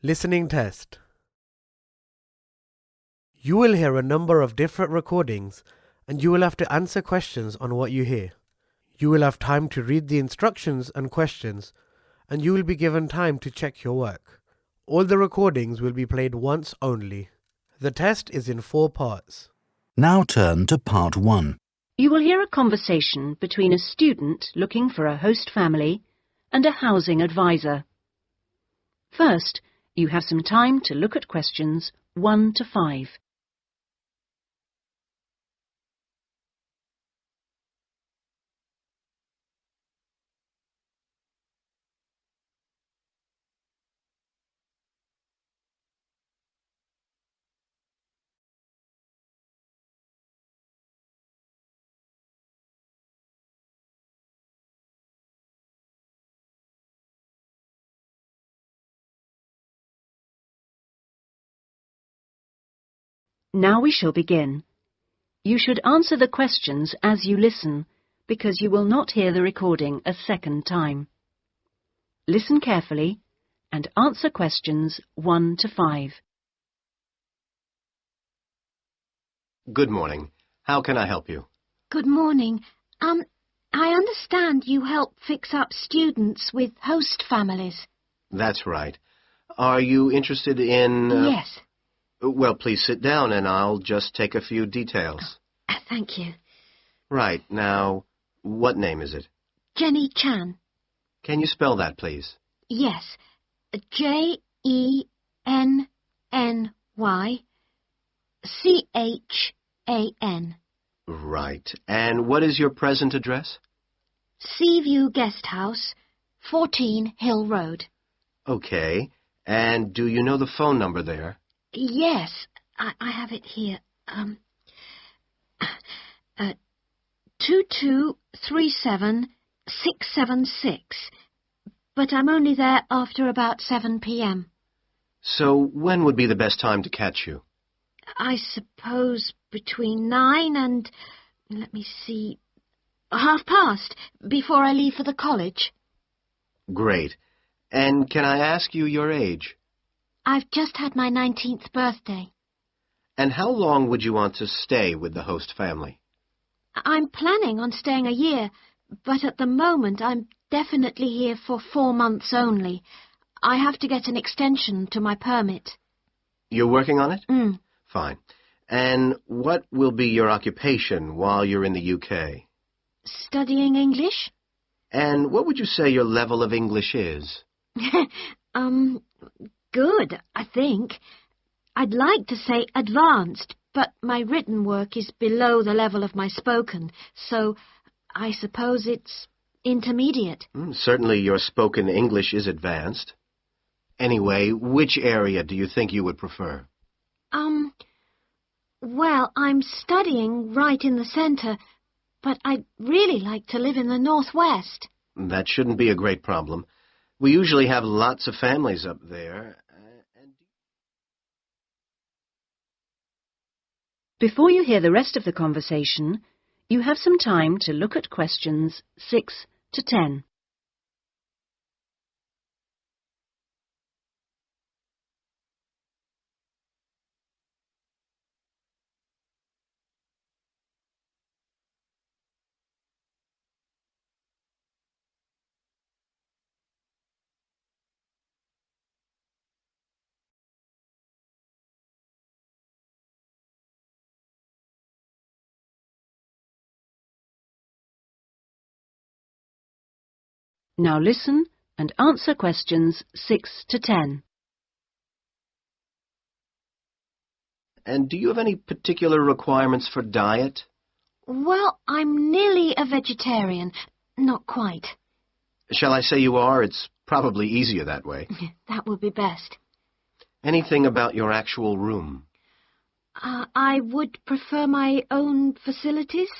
Listening test. You will hear a number of different recordings and you will have to answer questions on what you hear. You will have time to read the instructions and questions and you will be given time to check your work. All the recordings will be played once only. The test is in 4 parts. Now turn to part 1. You will hear a conversation between a student looking for a host family and a housing advisor. First, you have some time to look at questions 1 to 5. Now we shall begin. You should answer the questions as you listen, because you will not hear the recording a second time. Listen carefully and answer questions 1 to 5. Good morning. How can I help you? Good morning. I understand you help fix up students with host families. That's right. Are you interested in... Yes. Well, please sit down and I'll just take a few details. Thank you. Right. Now, what name is it? Jenny Chan. Can you spell that, please? Yes. Jenny-Chan. Right. And what is your present address? Seaview Guest House, 14 Hill Road. Okay. And do you know the phone number there? Yes, I have it here. 2237676. But I'm only there after about 7 p.m. So when would be the best time to catch you? I suppose between 9 and, let me see, past, before I leave for the college. Great. And can I ask you your age? I've just had my 19th birthday. And how long would you want to stay with the host family? I'm planning on staying a year, but at the moment I'm definitely here for 4 months only. I have to get an extension to my permit. You're working on it? Mm. Fine. And what will be your occupation while you're in the UK? Studying English? And what would you say your level of English is? Good, I think. I'd like to say advanced, but my written work is below the level of my spoken, so I suppose it's intermediate. Certainly your spoken English is advanced. Anyway, which area do you think you would prefer? Well, I'm studying right in the centre, but I'd really like to live in the northwest. That shouldn't be a great problem. We usually have lots of families up there. Before you hear the rest of the conversation, you have some time to look at questions 6 to 10. Now listen and answer questions 6 to 10. And do you have any particular requirements for diet? Well, I'm nearly a vegetarian. Not quite. Shall I say you are? It's probably easier that way. That would be best. Anything about your actual room? I would prefer my own facilities.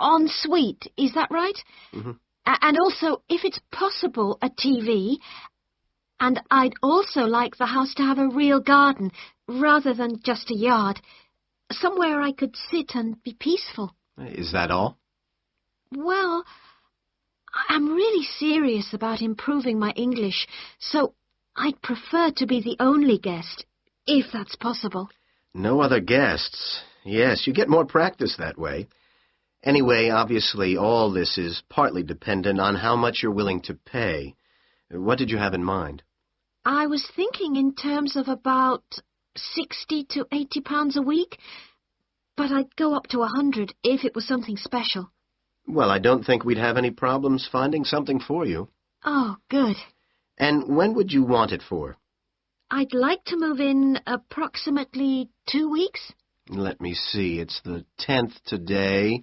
En suite, is that right? Mm-hmm. And also, if it's possible, a TV. And I'd also like the house to have a real garden, rather than just a yard. Somewhere I could sit and be peaceful. Is that all? Well, I'm really serious about improving my English, so I'd prefer to be the only guest, if that's possible. No other guests. Yes, you get more practice that way. Anyway, obviously, all this is partly dependent on how much you're willing to pay. What did you have in mind? I was thinking in terms of about £60 to £80 a week, but I'd go up to 100 if it was something special. Well, I don't think we'd have any problems finding something for you. Oh, good. And when would you want it for? I'd like to move in approximately 2 weeks. Let me see, it's the 10th today,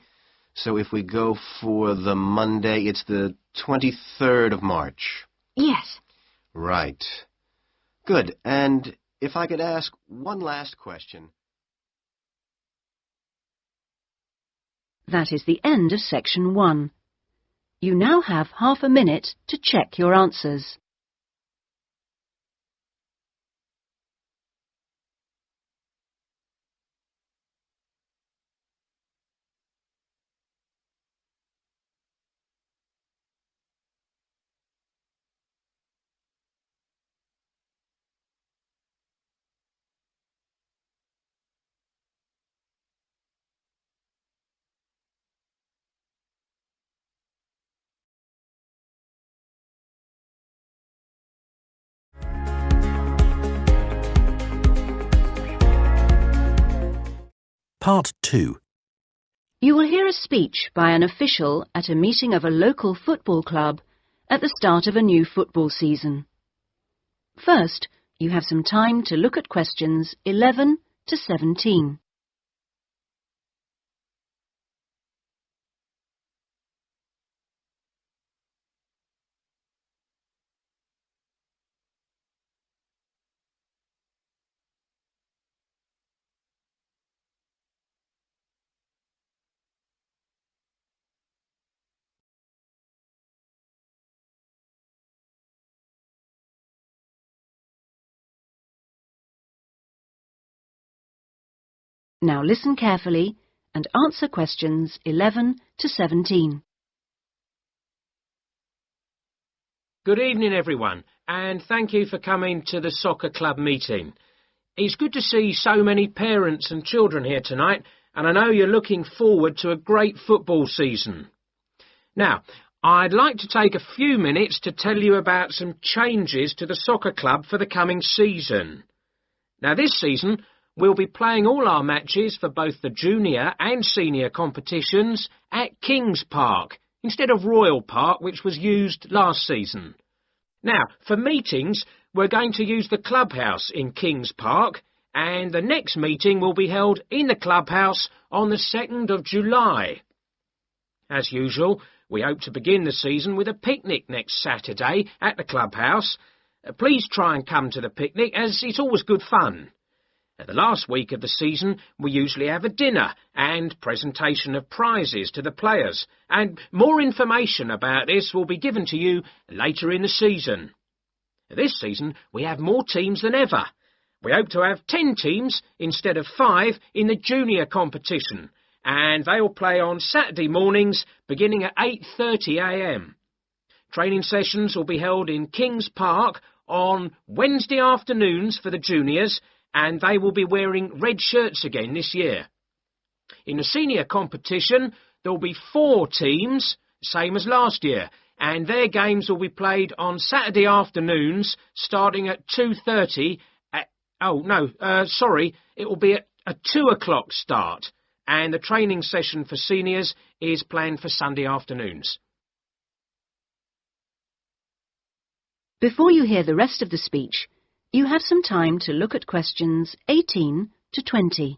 so if we go for the Monday, it's the 23rd of March. Yes. Right. Good, and if I could ask one last question. That is the end of section 1. You now have half a minute to check your answers. Part 2. You will hear a speech by an official at a meeting of a local football club at the start of a new football season. First, you have some time to look at questions 11 to 17. Now listen carefully and answer questions 11 to 17. Good evening, everyone, and thank you for coming to the soccer club meeting. It's good to see so many parents and children here tonight, and I know you're looking forward to a great football season. Now, I'd like to take a few minutes to tell you about some changes to the soccer club for the coming season. Now, this season, we'll be playing all our matches for both the junior and senior competitions at Kings Park, instead of Royal Park, which was used last season. Now, for meetings, we're going to use the clubhouse in Kings Park, and the next meeting will be held in the clubhouse on the 2nd of July. As usual, we hope to begin the season with a picnic next Saturday at the clubhouse. Please try and come to the picnic, as it's always good fun. The last week of the season, we usually have a dinner and presentation of prizes to the players, and more information about this will be given to you later in the season. This season, we have more teams than ever. We hope to have 10 teams instead of 5 in the junior competition, and they will play on Saturday mornings beginning at 8:30 a.m. Training sessions will be held in Kings Park on Wednesday afternoons for the juniors, and they will be wearing red shirts again this year. In the senior competition, there will be 4 teams, same as last year, and their games will be played on Saturday afternoons, starting at 2:30. It will be at a 2 o'clock start, and the training session for seniors is planned for Sunday afternoons. Before you hear the rest of the speech, you have some time to look at questions 18 to 20.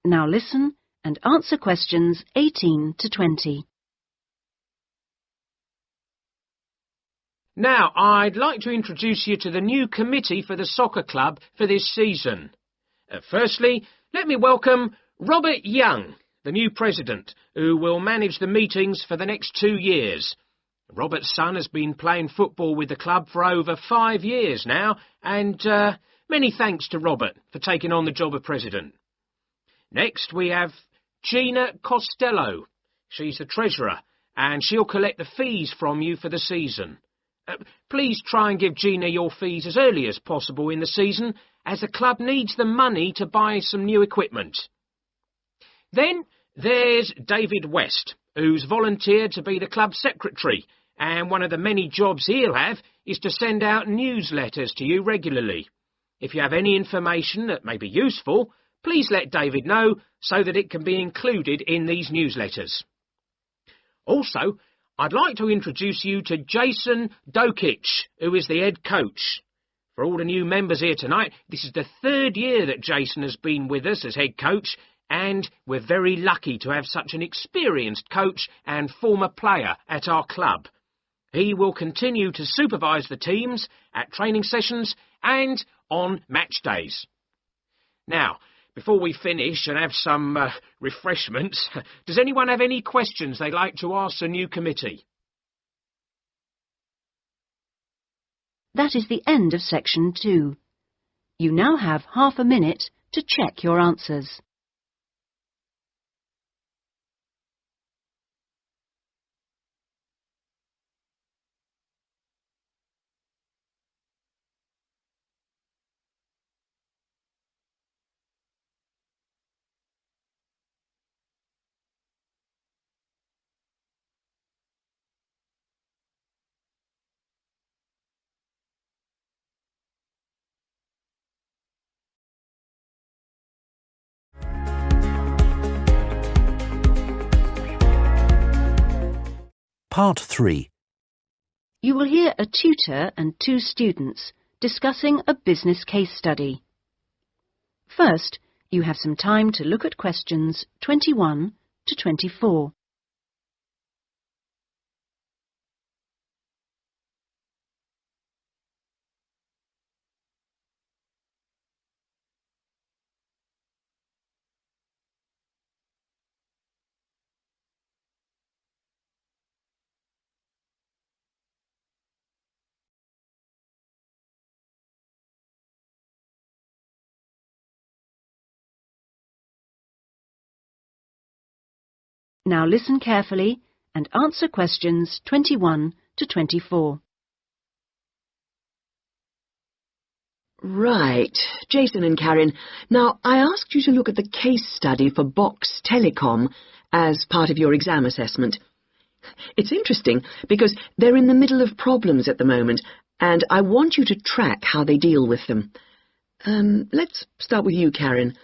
Now listen and answer questions 18 to 20. Now, I'd like to introduce you to the new committee for the soccer club for this season. Firstly, let me welcome Robert Young, the new president, who will manage the meetings for the next 2 years. Robert's son has been playing football with the club for over 5 years now, and many thanks to Robert for taking on the job of president. Next, we have Gina Costello. She's the treasurer, and she'll collect the fees from you for the season. Please try and give Gina your fees as early as possible in the season, as the club needs the money to buy some new equipment. Then there's David West, who's volunteered to be the club secretary, and one of the many jobs he'll have is to send out newsletters to you regularly. If you have any information that may be useful, please let David know so that it can be included in these newsletters. Also, I'd like to introduce you to Jason Dokic, who is the head coach. For all the new members here tonight, this is the 3rd year that Jason has been with us as head coach, and we're very lucky to have such an experienced coach and former player at our club. He will continue to supervise the teams at training sessions and on match days. Now, before we finish and have some refreshments, does anyone have any questions they'd like to ask the new committee? That is the end of section 2. You now have half a minute to check your answers. Part 3. You will hear a tutor and 2 students discussing a business case study. First, you have some time to look at questions 21 to 24. Now listen carefully and answer questions 21 to 24. Right, Jason and Karen. Now, I asked you to look at the case study for Box Telecom as part of your exam assessment. It's interesting because they're in the middle of problems at the moment, and I want you to track how they deal with them. Let's start with you, Karen.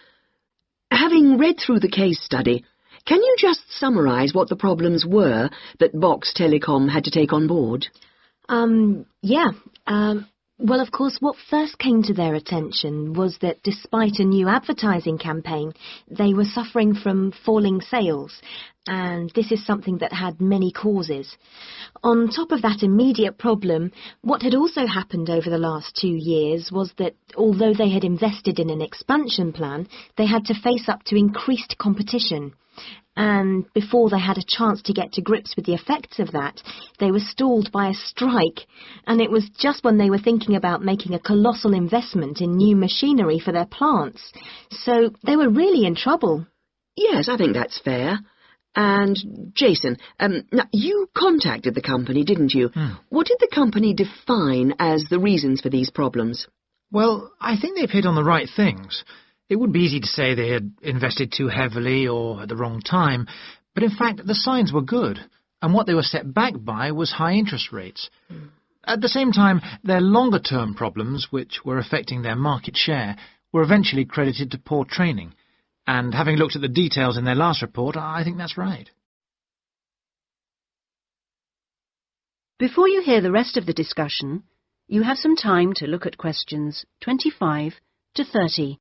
Having read through the case study, can you just summarise what the problems were that Box Telecom had to take on board? Well, of course, what first came to their attention was that despite a new advertising campaign, they were suffering from falling sales, and this is something that had many causes. On top of that immediate problem, what had also happened over the last 2 years was that although they had invested in an expansion plan, they had to face up to increased competition. And before they had a chance to get to grips with the effects of that, they were stalled by a strike. And it was just when they were thinking about making a colossal investment in new machinery for their plants. So they were really in trouble. Yes, I think that's fair. And, Jason, now you contacted the company, didn't you? What did the company define as the reasons for these problems? Well, I think they've hit on the right things. It would be easy to say they had invested too heavily or at the wrong time, but in fact the signs were good, and what they were set back by was high interest rates. At the same time, their longer-term problems, which were affecting their market share, were eventually credited to poor training, and having looked at the details in their last report, I think that's right. Before you hear the rest of the discussion, you have some time to look at questions 25 to 30.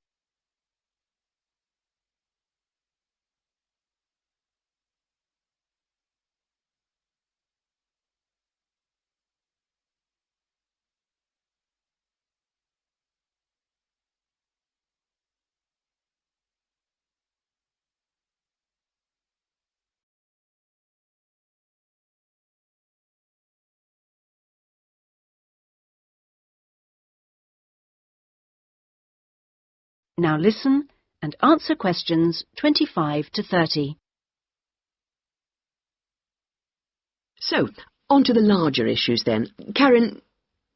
Now listen and answer questions 25 to 30. So, on to the larger issues then. Karen,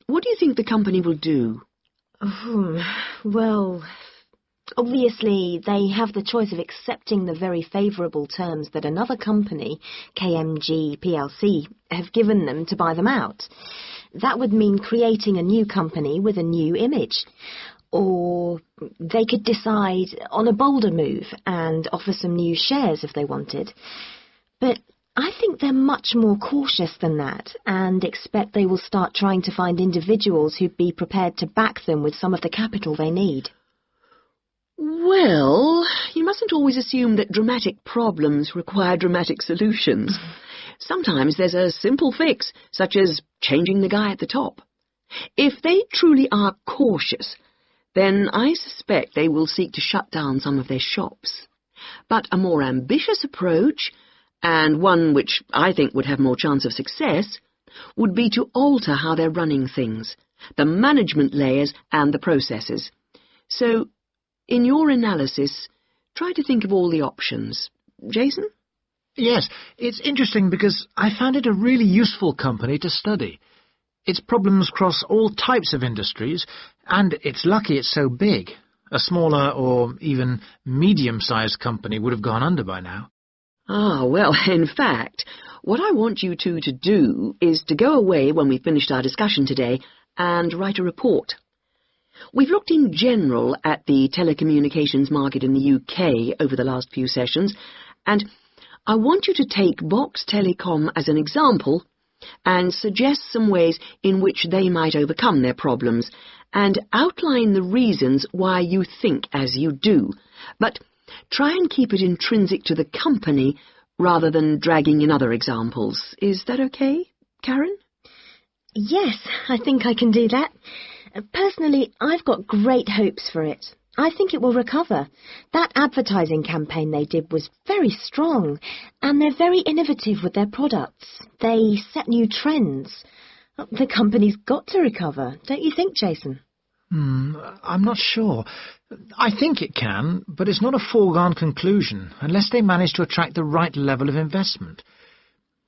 what do you think the company will do? Well, obviously they have the choice of accepting the very favourable terms that another company, KMG plc, have given them to buy them out. That would mean creating a new company with a new image. Or they could decide on a bolder move and offer some new shares if they wanted. But I think they're much more cautious than that and expect they will start trying to find individuals who'd be prepared to back them with some of the capital they need. Well, you mustn't always assume that dramatic problems require dramatic solutions. Sometimes there's a simple fix, such as changing the guy at the top. If they truly are cautious, then I suspect they will seek to shut down some of their shops. But a more ambitious approach, and one which I think would have more chance of success, would be to alter how they're running things, the management layers and the processes. So, in your analysis, try to think of all the options. Jason? Yes, it's interesting because I found it a really useful company to study. Its problems cross all types of industries, and it's lucky it's so big. A smaller or even medium-sized company would have gone under by now. Ah, well, in fact, what I want you two to do is to go away when we've finished our discussion today and write a report. We've looked in general at the telecommunications market in the UK over the last few sessions, and I want you to take Box Telecom as an example and suggest some ways in which they might overcome their problems, and outline the reasons why you think as you do. But try and keep it intrinsic to the company rather than dragging in other examples. Is that okay, Karen? Yes, I think I can do that. Personally, I've got great hopes for it. I think it will recover. That advertising campaign they did was very strong, and they're very innovative with their products. They set new trends. The company's got to recover, don't you think, Jason? I'm not sure. I think it can, but it's not a foregone conclusion unless they manage to attract the right level of investment.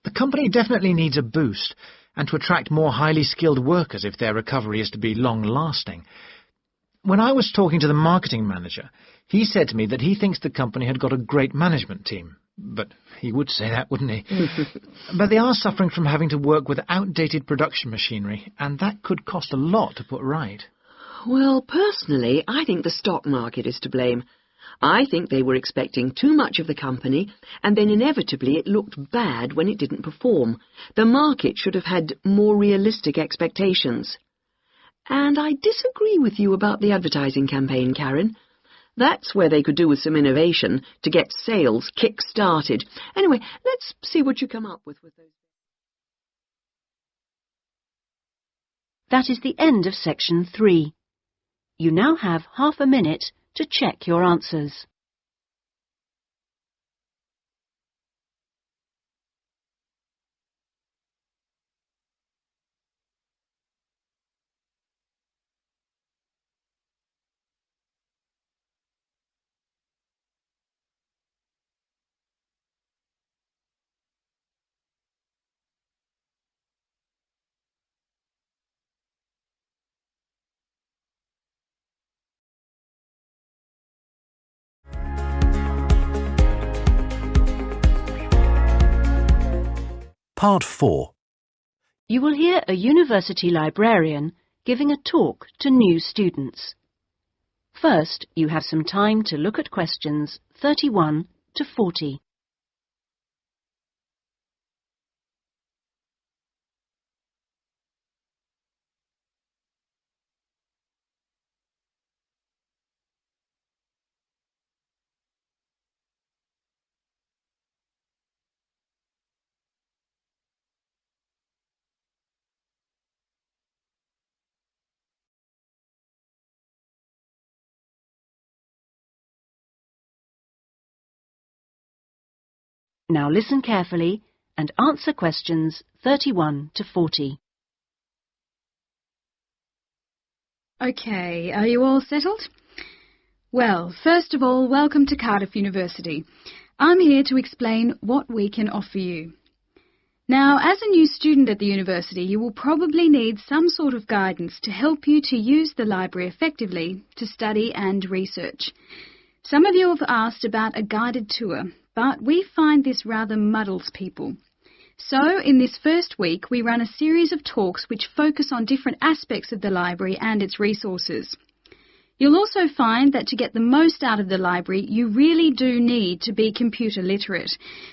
The company definitely needs a boost, and to attract more highly skilled workers if their recovery is to be long-lasting. When I was talking to the marketing manager, he said to me that he thinks the company had got a great management team. But he would say that, wouldn't he? But they are suffering from having to work with outdated production machinery, and that could cost a lot to put right. Well, personally, I think the stock market is to blame. I think they were expecting too much of the company, and then inevitably it looked bad when it didn't perform. The market should have had more realistic expectations. And I disagree with you about the advertising campaign, Karen. That's where they could do with some innovation to get sales kick-started. Anyway, let's see what you come up with those. That is the end of section 3. You now have half a minute to check your answers. Part 4. You will hear a university librarian giving a talk to new students. First, you have some time to look at questions 31 to 40. Now listen carefully and answer questions 31 to 40. OK, are you all settled? Well, first of all, welcome to Cardiff University. I'm here to explain what we can offer you. Now, as a new student at the university, you will probably need some sort of guidance to help you to use the library effectively to study and research. Some of you have asked about a guided tour, but we find this rather muddles people. So, in this first week, we run a series of talks which focus on different aspects of the library and its resources. You'll also find that to get the most out of the library, you really do need to be computer literate.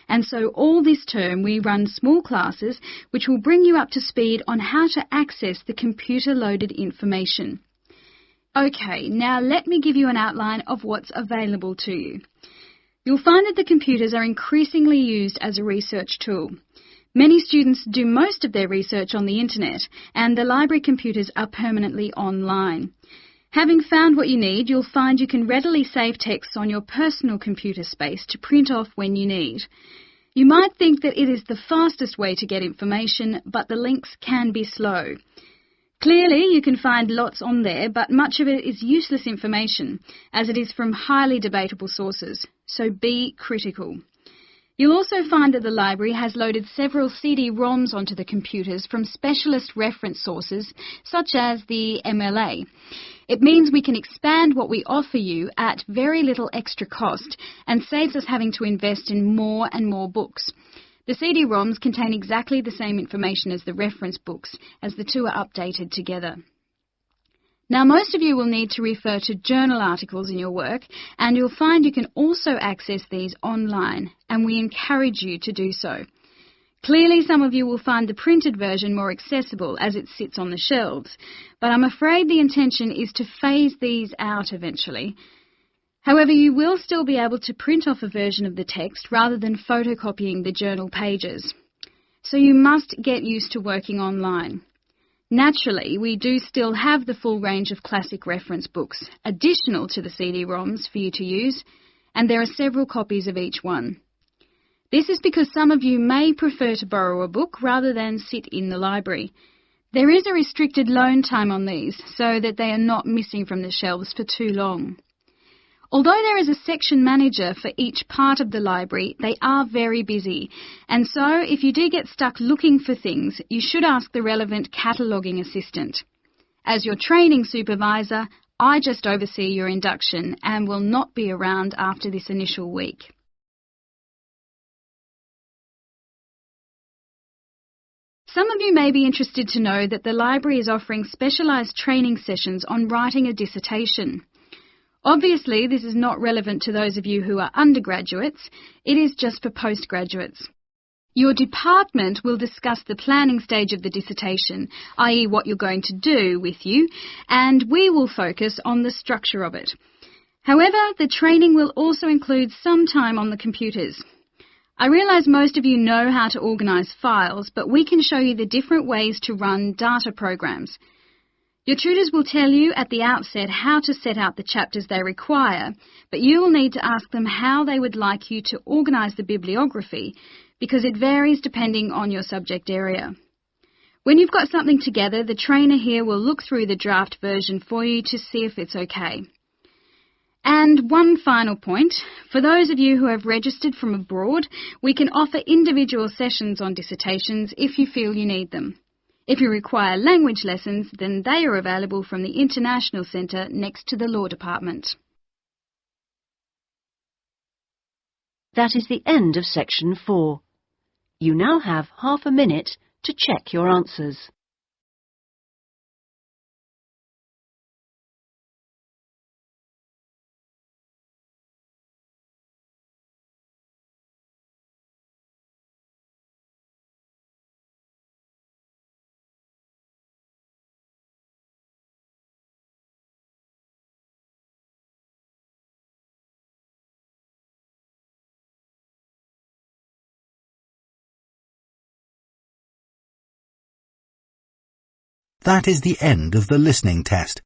And so all this term we run small classes which will bring you up to speed on how to access the computer-loaded information. Okay, now let me give you an outline of what's available to you. You'll find that the computers are increasingly used as a research tool. Many students do most of their research on the internet, and the library computers are permanently online. Having found what you need, you'll find you can readily save texts on your personal computer space to print off when you need. You might think that it is the fastest way to get information, but the links can be slow. Clearly, you can find lots on there, but much of it is useless information, as it is from highly debatable sources, so be critical. You'll also find that the library has loaded several CD-ROMs onto the computers from specialist reference sources, such as the MLA. It means we can expand what we offer you at very little extra cost and saves us having to invest in more and more books. The CD-ROMs contain exactly the same information as the reference books, as the two are updated together. Now, most of you will need to refer to journal articles in your work, and you'll find you can also access these online, and we encourage you to do so. Clearly, some of you will find the printed version more accessible as it sits on the shelves, but I'm afraid the intention is to phase these out eventually. However, you will still be able to print off a version of the text rather than photocopying the journal pages. So you must get used to working online. Naturally, we do still have the full range of classic reference books, additional to the CD-ROMs for you to use, and there are several copies of each one. This is because some of you may prefer to borrow a book rather than sit in the library. There is a restricted loan time on these, so that they are not missing from the shelves for too long. Although there is a section manager for each part of the library, they are very busy, and so if you do get stuck looking for things, you should ask the relevant cataloguing assistant. As your training supervisor, I just oversee your induction and will not be around after this initial week. Some of you may be interested to know that the library is offering specialised training sessions on writing a dissertation. Obviously, this is not relevant to those of you who are undergraduates, it is just for postgraduates. Your department will discuss the planning stage of the dissertation, i.e. what you're going to do with you, and we will focus on the structure of it. However, the training will also include some time on the computers. I realise most of you know how to organise files, but we can show you the different ways to run data programs. Your tutors will tell you at the outset how to set out the chapters they require, but you will need to ask them how they would like you to organise the bibliography, because it varies depending on your subject area. When you've got something together, the trainer here will look through the draft version for you to see if it's okay. And one final point, for those of you who have registered from abroad, we can offer individual sessions on dissertations if you feel you need them. If you require language lessons, then they are available from the International Centre next to the Law Department. That is the end of section 4. You now have half a minute to check your answers. That is the end of the listening test.